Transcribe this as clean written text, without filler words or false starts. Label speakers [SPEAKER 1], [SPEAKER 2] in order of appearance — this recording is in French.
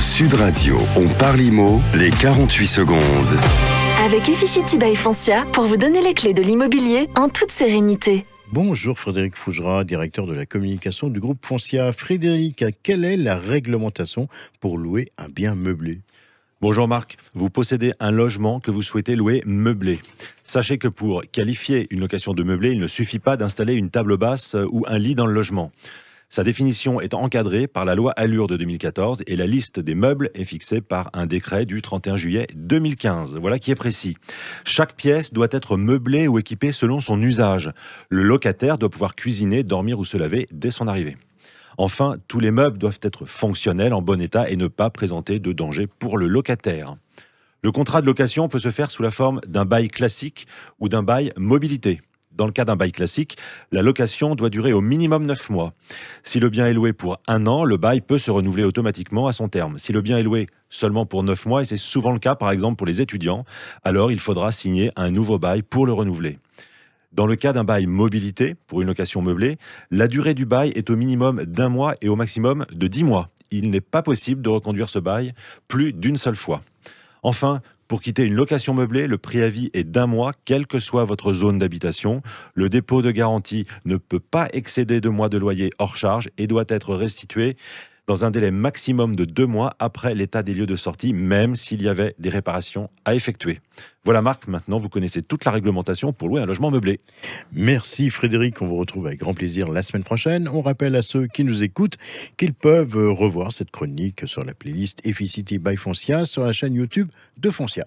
[SPEAKER 1] Sud Radio, on parle IMO, les 48 secondes.
[SPEAKER 2] Avec Efficity by Foncia, pour vous donner les clés de l'immobilier en toute sérénité.
[SPEAKER 3] Bonjour Frédéric Fougera, directeur de la communication du groupe Foncia. Frédéric, quelle est la réglementation pour louer un bien meublé ?
[SPEAKER 4] Bonjour Marc, vous possédez un logement que vous souhaitez louer meublé. Sachez que pour qualifier une location de meublé, il ne suffit pas d'installer une table basse ou un lit dans le logement. Sa définition est encadrée par la loi Allure de 2014 et la liste des meubles est fixée par un décret du 31 juillet 2015. Voilà qui est précis. Chaque pièce doit être meublée ou équipée selon son usage. Le locataire doit pouvoir cuisiner, dormir ou se laver dès son arrivée. Enfin, tous les meubles doivent être fonctionnels, en bon état et ne pas présenter de danger pour le locataire. Le contrat de location peut se faire sous la forme d'un bail classique ou d'un bail mobilité. Dans le cas d'un bail classique, la location doit durer au minimum 9 mois. Si le bien est loué pour 1 an, le bail peut se renouveler automatiquement à son terme. Si le bien est loué seulement pour 9 mois, et c'est souvent le cas par exemple pour les étudiants, alors il faudra signer un nouveau bail pour le renouveler. Dans le cas d'un bail mobilité, pour une location meublée, la durée du bail est au minimum d'1 mois et au maximum de 10 mois. Il n'est pas possible de reconduire ce bail plus d'une seule fois. Enfin, pour quitter une location meublée, le préavis est d'1 mois, quelle que soit votre zone d'habitation. Le dépôt de garantie ne peut pas excéder 2 mois de loyer hors charge et doit être restitué dans un délai maximum de 2 mois après l'état des lieux de sortie, même s'il y avait des réparations à effectuer. Voilà Marc, maintenant vous connaissez toute la réglementation pour louer un logement meublé.
[SPEAKER 3] Merci Frédéric, on vous retrouve avec grand plaisir la semaine prochaine. On rappelle à ceux qui nous écoutent qu'ils peuvent revoir cette chronique sur la playlist Efficity by Foncia sur la chaîne YouTube de Foncia.